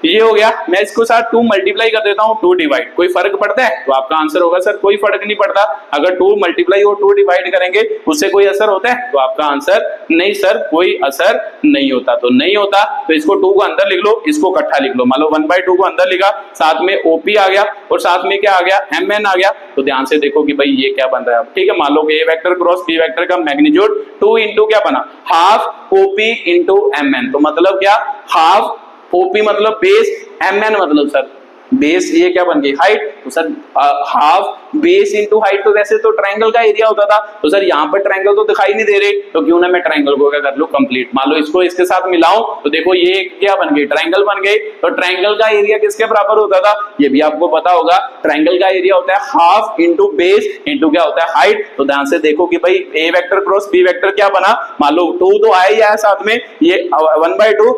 ये हो गया, मैं इसको साथ 2 मल्टीप्लाई कर देता हूं, 2 डिवाइड, कोई फर्क पड़ता है। तो आपका आंसर होगा सर कोई फर्क नहीं पड़ता। अगर 2 मल्टीप्लाई और 2 डिवाइड करेंगे उससे कोई असर होता है, तो आपका आंसर नहीं सर, कोई असर नहीं होता। तो नहीं होता तो इसको 2 को अंदर लिख लो, इसको इकट्ठा लिख लो, मान लो 1/2 को अंदर लिखा, साथ में ओपी आ गया और साथ में क्या आ गया, एमएन आ गया। तो ध्यान से देखो कि भाई ये क्या बन रहा है। ठीक है, मान लो A vector cross B vector का मैग्नीट्यूड 2 इंटू क्या बना, हाफ ओपी इंटू एमएन। तो मतलब क्या, हाफ ओपी मतलब बेस, एमएन मतलब सर बेस, ये क्या बन गई, हाइट। तो sir half base into height, तो वैसे तो ट्रायंगल का एरिया होता था। तो सर यहाँ पर ट्रायंगल तो दिखाई नहीं दे रहे, तो क्यों ना मैं ट्रायंगल को क्या कर लूं, कंप्लीट। मान लो इसको इसके साथ मिलाऊं तो देखो ये क्या बन गई, ट्रायंगल बन गई। तो ट्रायंगल का एरिया किसके बराबर होता था, ये भी आपको पता होगा, ट्रायंगल का एरिया होता है हाफ इंटू बेस इंटू क्या होता है, हाइट। तो ध्यान से देखो कि भाई A vector cross B vector क्या बना, मान लो 2 तो आया ही आया साथ में, ये 1/2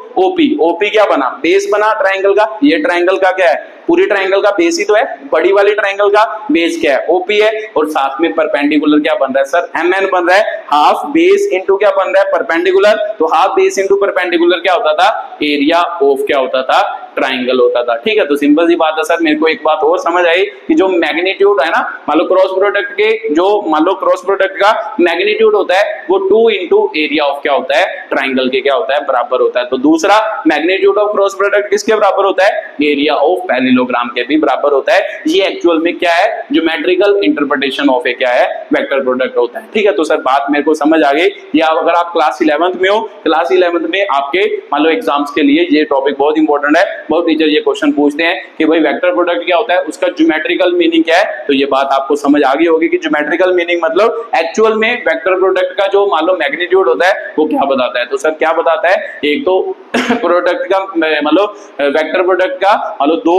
ओपी क्या बना, बेस बना ट्रायंगल का। ये ट्रायंगल का क्या है, पूरी ट्रायंगल का बेस ही तो है, बड़ी वाली ट्रायंगल का बेस क्या है, ओपी है, और साथ में परपेंडिकुलर क्या बन रहा है सर, एमएन बन रहा है। हाफ बेस इंटू क्या बन रहा है, परपेंडिकुलर, तो हाफ बेस इंटू परपेंडिकुलर क्या होता था, एरिया ऑफ क्या होता था, ट्राइंगल होता था। ठीक है, तो सिंपल सी बात है सर। मेरे को एक बात और समझ आई कि जो मैग्नीट्यूड है ना, मान लो क्रॉस प्रोडक्ट के, जो मान लो क्रॉस प्रोडक्ट का मैग्नीट्यूड होता है वो 2 इंटू एरिया ऑफ क्या होता है, ट्राइंगल के क्या होता है, बराबर होता है। तो दूसरा मैग्नीट्यूड ऑफ क्रॉस प्रोडक्ट किसके बराबर होता है, एरिया ऑफ पैरेललोग्राम के भी बराबर होता है। ये एक्चुअल में क्या है, ज्योमेट्रिकल इंटरप्रिटेशन ऑफ ए क्या है, वेक्टर प्रोडक्ट होता है। ठीक है, तो सर बात मेरे को समझ आ गई। या अगर आप क्लास 11th में हो, क्लास 11th में आपके मान लो एग्जाम्स के लिए ये टॉपिक बहुत इंपॉर्टेंट है। बहुत टीचर ये क्वेश्चन पूछते हैं कि भाई वेक्टर प्रोडक्ट क्या होता है, उसका ज्योमेट्रिकल मीनिंग क्या है। तो ये बात आपको समझ आ गई होगी कि ज्योमेट्रिकल मीनिंग मतलब एक्चुअल में वेक्टर प्रोडक्ट का जो मान लो मैग्नीट्यूड होता है वो क्या बताता है। तो सर क्या बताता है, एक तो प्रोडक्ट का मतलब वेक्टर प्रोडक्ट का मान लो दो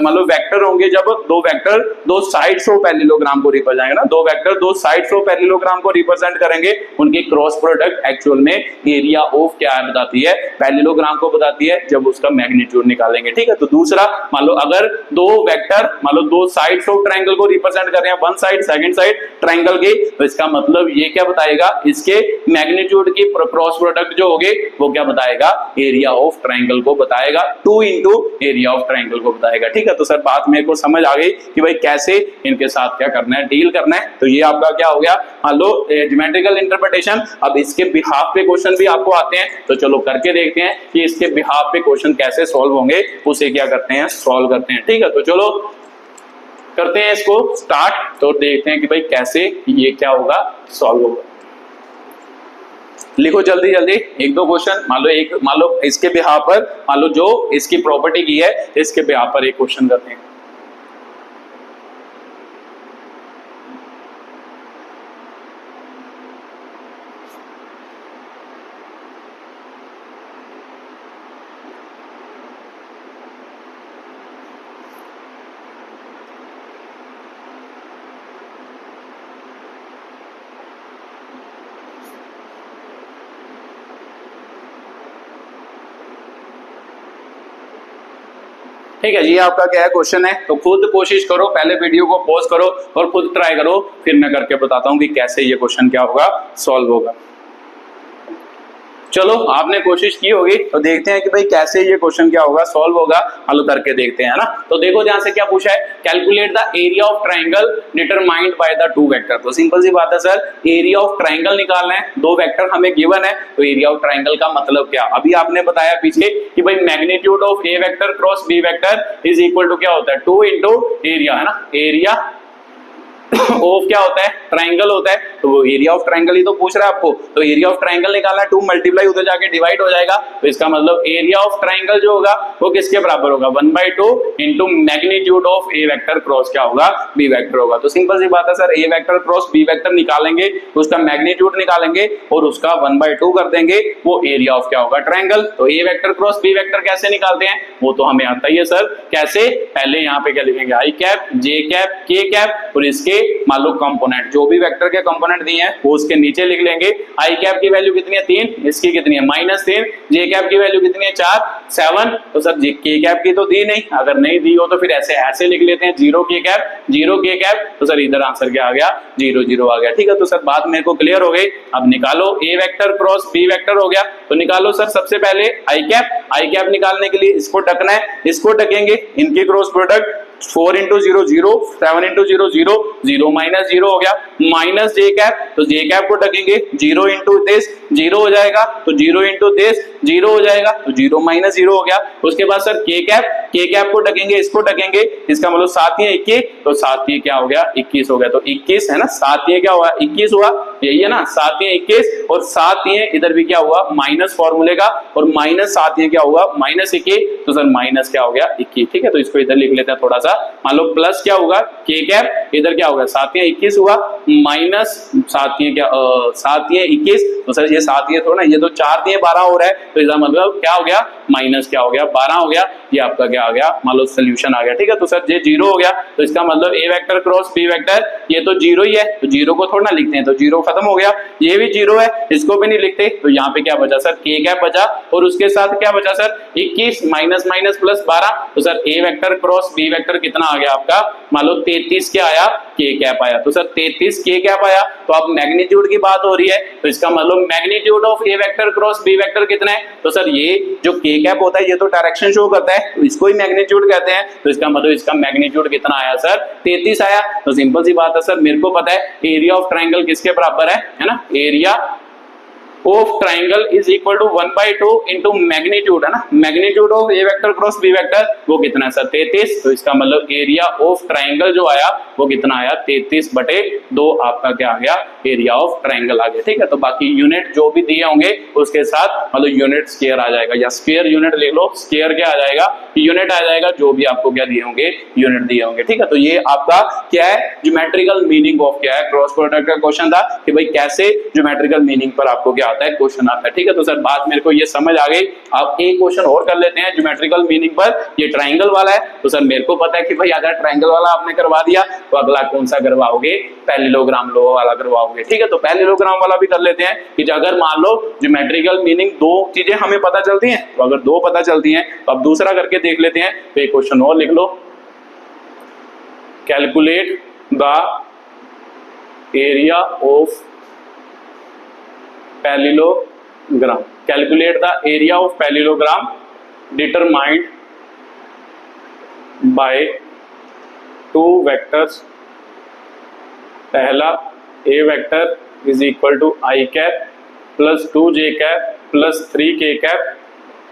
मान लो वेक्टर होंगे, जब दो वेक्टर दो साइड्स ऑफ पैरेललोग्राम को रिप्रेजेंट ना, दो वेक्टर दो साइड्स ऑफ पैरेललोग्राम को रिप्रेजेंट करेंगे, उनकी क्रॉस प्रोडक्ट एक्चुअल में एरिया ऑफ क्या है बताती है, पैरेललोग्राम को बताती है, जब उसका मैग्नीट्यूड निकालेंगे। ठीक है, तो दूसरा मान लो अगर दो वेक्टर मान लो दो साइड्स ऑफ ट्रायंगल को रिप्रेजेंट कर रहे हैं, one side second side triangle के, तो इसका मतलब ये क्या बताएगा, इसके मैग्नीट्यूड की क्रॉस प्रोडक्ट जो होगी वो क्या बताएगा, एरिया ऑफ ट्रायंगल को बताएगा, 2 इंटू एरिया ऑफ ट्रायंगल को बताएगा। ठीक है, तो सर बात मेरे को समझ आ गई कि भाई कैसे इनके साथ क्या करना है, डील करना है। तो ये आपका क्या हो गया, मान लो ज्योमेट्रिकल इंटरप्रिटेशन। अब इसके बिहाफ पे क्वेश्चन भी आपको आते हैं, तो चलो करके देखते हैं कि इसके बिहाफ पे क्वेश्चन कैसे सॉल्व होंगे, उसे क्या करते हैं, सॉल्व करते हैं। ठीक है, तो चलो करते हैं इसको स्टार्ट, तो देखते हैं कि भाई कैसे ये क्या होगा, सॉल्व होगा। लिखो जल्दी जल्दी एक दो क्वेश्चन, मान लो इसके बिहाफ पर, मान लो जो इसकी प्रॉपर्टी की है इसके बिहाफ पर एक क्वेश्चन करते हैं। ठीक है जी, आपका क्या है क्वेश्चन है, तो खुद कोशिश करो, पहले वीडियो को पॉज करो और खुद ट्राई करो, फिर मैं करके बताता हूं कि कैसे ये क्वेश्चन क्या होगा, सॉल्व होगा। चलो आपने कोशिश की होगी, तो देखते हैं कि भाई कैसे ये क्वेश्चन क्या होगा, सॉल्व होगा, हल करके देखते हैं ना। तो देखो ध्यान से क्या पूछा है, calculate the area of triangle determined by the two vector. तो सिंपल सी बात है सर, एरिया ऑफ ट्रायंगल निकालना है, दो वेक्टर हमें गिवन है, तो एरिया ऑफ ट्रायंगल का मतलब क्या, अभी आपने बताया पीछे कि भाई magnitude of A vector cross B vector is equal to क्या होता है, 2 इंटू एरिया, है ना, एरिया ऑफ क्या होता है, ट्रायंगल होता है, तो वो एरिया ऑफ ट्रायंगल ही तो पूछ रहा है आपको। तो एरिया ऑफ ट्रायंगल निकालना है, 2 मल्टीप्लाई उधर जाके डिवाइड हो जाएगा, तो इसका मतलब एरिया ऑफ ट्रायंगल जो होगा वो किसके बराबर होगा, 1/2 into magnitude of A vector cross क्या होगा, बी वेक्टर होगा। तो सिंपल सी बात है sir, A vector cross B vector निकालेंगे, उसका मैग्नीट्यूड निकालेंगे और उसका 1/2 कर देंगे, वो एरिया ऑफ क्या होगा, ट्रायंगल। तो A vector cross B vector कैसे निकालते हैं, वो तो हमें आता ही है सर। कैसे, पहले यहाँ पे क्या लिखेंगे, आई कैप, जे कैप, के कैप, और इसके मान लो कंपोनेंट, जो भी वेक्टर के कंपोनेंट दिए हैं वो उसके नीचे लिख लेंगे। आई कैप की वैल्यू कितनी है, 3, इसकी कितनी है, -3, जे कैप की वैल्यू कितनी है, 4, 7, तो सर के कैप की तो दी नहीं, अगर नहीं दी हो तो फिर ऐसे लिख लेते हैं, 0 के कैप, 0 के कैप, तो सर इधर आंसर क्या आ गया, 0 0 आ गया। ठीक है, तो सर बात मेरे को क्लियर हो गई। अब निकालो ए वेक्टर क्रॉस बी वेक्टर हो गया, तो निकालो सर सबसे पहले आई कैप। आई कैप निकालने के लिए इसको टकना है, इसको टकेंगे, इनकी cross product 4 into 0 0, 7 into 0 0, 0 minus 0 हो गया, माइनस जे कैप, तो जे कैप को टकेंगे, 0 इंटू दिस 0 हो जाएगा, तो 0 इंटू दिस 0 हो जाएगा, तो 0 माइनस 0 हो गया। उसके बाद सर के कैप को टकेंगे, इसको टकेंगे, इसका मतलब 7 या 21, तो 7 ये क्या हो गया, 21 हो गया, तो 21 है ना, 7 ये क्या हुआ, 21 हुआ, यही है ना, 7 या 21, और 7 ये इधर भी क्या हुआ, माइनस फॉर्मूले का, और -7 ये क्या हुआ, -21, तो सर माइनस क्या हो गया, 21। ठीक है, तो इसको इधर लिख लेते हैं थोड़ा सा, मान लो प्लस क्या होगा, के कैप, इधर क्या होगा, 7 या 21 हुआ, माइनस 7 ये क्या 7 या 21, तो सर ये 7 ये थोड़ा ना, ये तो 4 दिए 12 हो रहा है, तो इसका मतलब क्या हो गया, माइनस क्या हो गया, 12 हो गया, ये आपका क्या आ गया, मान लो सोल्यूशन आ गया। ठीक है, तो सर ये 0 हो गया, तो इसका मतलब ए वेक्टर क्रॉस बी वेक्टर ये तो 0 ही है, तो 0 को थोड़ा ना लिखते हैं, तो 0 खत्म हो गया, ये भी 0 है, इसको भी नहीं लिखते, तो यहाँ पे क्या बचा सर, के कैप बचा, और उसके साथ क्या बचा सर, 21 माइनस माइनस प्लस 12, तो sir A vector cross B vector कितना आ गया आपका, मान लो 33 क्या आया, के कैप आया। तो सर 33 के कैप आया, तो अब मैग्नीट्यूड की बात हो रही है, तो इसका मतलब magnitude of A vector cross B vector कितना है। तो सर ये जो के कैप होता है ये तो डायरेक्शन शो करता है, तो इसको ही मैग्नीट्यूड कहते हैं। तो इसका मतलब इसका मैग्नीट्यूड कितना आया सर, 33 आया। तो सिंपल सी बात है सर, मेरे को पता है एरिया ऑफ ट्राइंगल किसके बराबर है ना, area of triangle is equal to 1/2 into magnitude, है ना, magnitude of A vector cross B vector वो कितना है सर, 33। तो इसका मतलब एरिया ऑफ ट्राइंगल जो आया वो कितना आया, 33/2 आपका क्या आ गया, एरिया ऑफ ट्राइंगल आ गया। ठीक है, तो बाकी यूनिट जो भी दिए होंगे उसके साथ मतलब यूनिट स्क्वायर आ जाएगा, या स्क्वायर यूनिट ले लो, स्क्वायर क्या आ जाएगा, यूनिट आ जाएगा, जो भी आपको क्या दिए होंगे, यूनिट दिए होंगे। ठीक है, तो ये आपका क्या है, ज्योमेट्रिकल मीनिंग ऑफ क्या है, क्रॉस प्रोडक्ट का क्वेश्चन था कि भाई कैसे ज्योमेट्रिकल मीनिंग पर आपको क्या आता है, क्वेश्चन आता है। ठीक है, तो सर बात मेरे को ये समझ आ गई। अब एक क्वेश्चन और कर लेते हैं ज्योमेट्रिकल मीनिंग पर, ये ट्राइंगल वाला है। तो सर मेरे को पता है कि भाई अगर ट्राइंगल वाला आपने करवा दिया तो अगला कौन सा करवाओगे, पैरेललोग्राम लो वाला करवाओगे। ठीक है, तो पैरेललोग्राम वाला भी कर लेते हैं कि अगर मान लो ज्योमेट्रिकल मीनिंग दो चीजें हमें पता चलती हैं, तो अगर दो पता चलती हैं तो अब दूसरा करके देख लेते हैं। तो एक क्वेश्चन और लिख लो, calculate the area of parallelogram, calculate the area of parallelogram determined by two vectors. पहला A vector is equal to I cap plus 2j cap plus 3k cap,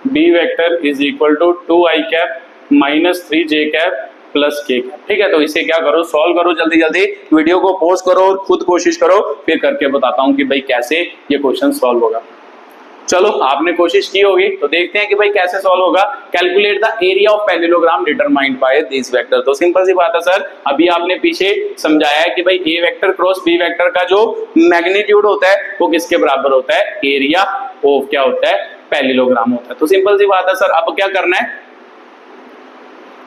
B vector is equal to 2i cap minus 3j cap plus k cap. ठीक है, तो इसे क्या करो, सॉल्व करो जल्दी जल्दी, वीडियो को पॉज करो और खुद कोशिश करो, फिर करके बताता हूं कि भाई कैसे ये क्वेश्चन सॉल्व होगा। चलो आपने कोशिश की होगी, तो देखते हैं कि भाई कैसे सॉल्व होगा। Calculate the area of parallelogram determined by this vector. तो सिंपल सी बात है सर, अभी आपने पीछे समझाया है कि भाई A vector cross B vector का जो मैग्नीट्यूड होता है वो किसके बराबर होता है, एरिया ऑफ क्या होता है, पैरेललोग्राम होता है। तो सिंपल सी बात है सर, अब क्या करना है,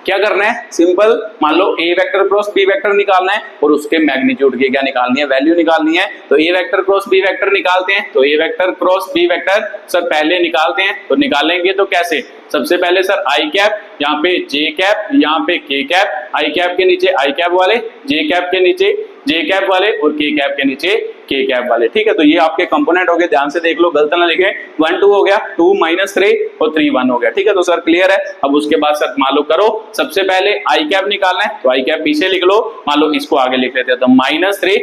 क्या करना है, सिंपल मान लो A vector cross B vector निकालना है और उसके मैग्नीट्यूड की क्या निकालनी है, वैल्यू निकालनी है। तो A vector cross B vector निकालते हैं। तो A vector cross B vector sir पहले निकालते हैं, तो निकालेंगे तो कैसे, सबसे पहले सर आई कैप, यहाँ पे जे कैप, यहाँ पे के कैप, आई कैप के नीचे आई कैप वाले, जे कैप के नीचे जे कैप वाले और के कैप के नीचे के कैप वाले। ठीक है, तो ये आपके कंपोनेंट हो गए, ध्यान से देख लो, गलत ना लिखे। 1 2 हो गया, 2 - 3 और 3 1 हो गया। ठीक है, तो सर क्लियर है। अब उसके बाद सर मान लो करो, सबसे पहले आई कैप निकालना है, तो आई कैप पीछे लिख लो, मान लो इसको आगे लिख लेते हैं, तो -3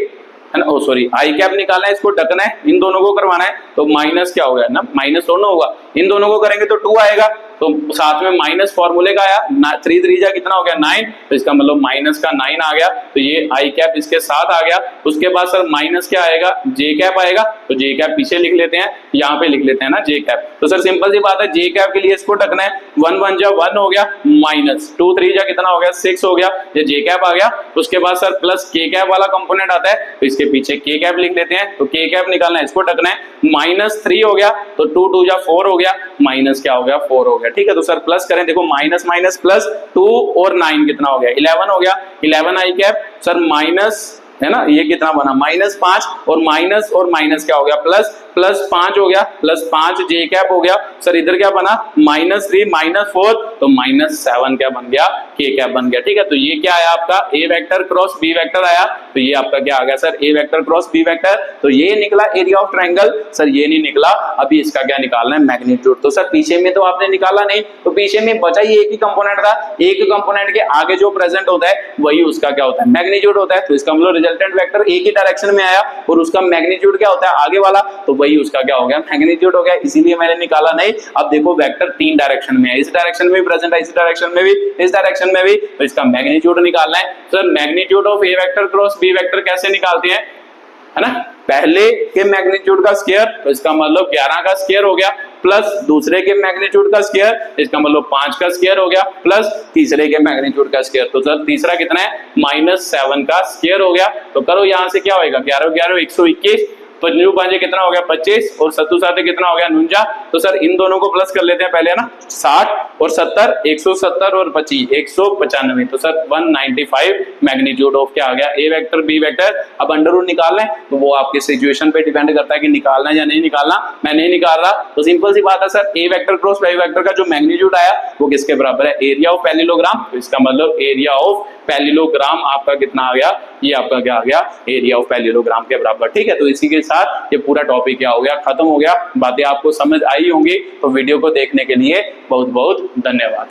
है ना, ओ सॉरी आई कैप निकालना है, इसको ढकना है, इन दोनों को करवाना है, तो माइनस क्या हो गया ना, माइनस दोनों होगा, इन दोनों को करेंगे तो 2 आएगा, तो साथ में माइनस फॉर्मूले का आया, 3 3 कितना हो गया 9, तो इसका मतलब माइनस का 9 आ गया। तो ये आई कैप इसके साथ आ गया। उसके बाद सर माइनस क्या आएगा, जे कैप आएगा, तो जे कैप पीछे लिख लेते हैं, यहाँ पे लिख लेते हैं ना जे कैप। तो सर सिंपल सी बात है, जे कैप के लिए इसको ढकना है, 1 1 जा 1 हो गया, माइनस 2 3 जा कितना हो गया 6 हो गया, ये जे कैप आ गया। उसके बाद सर प्लस के कैप वाला कंपोनेंट आता है, तो इसके पीछे के कैप लिख लेते हैं, तो के कैप निकालना है, इसको ढकना है, -3 हो गया, तो 2 2 जा 4 हो गया, माइनस क्या हो गया 4 हो गया। ठीक है, तो सर प्लस करें, देखो माइनस माइनस प्लस 2 और 9 कितना हो गया 11 हो गया, 11 आई कैप सर माइनस है ना, ये कितना बना -5 और माइनस क्या हो गया प्लस 5 हो गया, +5 जे कैप हो गया। सर इधर क्या बना -3 -4, तो -7 क्या बन गया, के कैप बन गया। ठीक है, तो ये क्या आया आपका ए वेक्टर क्रॉस बी वेक्टर आया, तो ये आपका क्या आ गया sir A vector cross B vector. तो ये निकला एरिया ऑफ ट्राइंगल, सर ये नहीं निकला, अभी इसका क्या निकालना है मैग्नीट्यूड। तो सर पीछे में तो आपने निकाला नहीं, तो पीछे में बचा ही एक ही कंपोनेंट था, एक कंपोनेंट के आगे जो प्रेजेंट होता है वही उसका क्या होता है मैग्नीट्यूड होता है। तो इसका मतलब रिजल्टेंट वेक्टर एक ही डायरेक्शन में आया और उसका मैग्नीट्यूड क्या होता है आगे वाला, तो वही उसका क्या हो गया मैग्नीट्यूड हो गया, इसीलिए मैंने निकाला नहीं। अब देखो वेक्टर 3 डायरेक्शन में है, इस डायरेक्शन में भी प्रेजेंट है, इस डायरेक्शन में भी, इस डायरेक्शन में भी, तो इसका मैग्नीट्यूड निकालना है। Sir magnitude of A vector cross B vector कैसे निकालते हैं, है ना, पहले के मैग्नीट्यूड का स्क्वायर, तो इसका मतलब 11 का स्क्वायर हो गया, प्लस दूसरे के मैग्नीट्यूड का स्क्वायर, इसका मतलब 5 का स्क्वायर हो गया, प्लस तीसरे के मैग्नीट्यूड का स्क्वायर, तो सर तीसरा कितना है -7 का स्क्वायर हो गया। तो करो यहाँ से क्या होगा 11 11 121 पंजू पांजे कितना हो गया 25 और सत्तू साते कितना हो गया 49। तो सर इन दोनों को प्लस कर लेते हैं पहले ना, 60 और 70, 170 और 25 195। तो सर 195 मैग्नीट्यूड ऑफ क्या आ गया ए वेक्टर बी वेक्टर। अब अंडर रूट निकालना है तो वो आपके सिचुएशन पे डिपेंड करता है कि निकालना है या नहीं निकालना। मैं नहीं निकाल रहा तो सिंपल सी बात है sir, A vector cross B vector का जो मैग्नीट्यूड आया वो किसके बराबर है, एरिया ऑफ पैरेललोग्राम। तो इसका मतलब एरिया ऑफ पैरेललोग्राम आपका कितना आ गया, ये आपका क्या आ गया, एरिया ऑफ पैरेललोग्राम के बराबर। ठीक है, तो इसी के साथ ये पूरा टॉपिक क्या हो गया, खत्म हो गया। बातें आपको समझ आई होंगी, तो वीडियो को देखने के लिए बहुत बहुत धन्यवाद।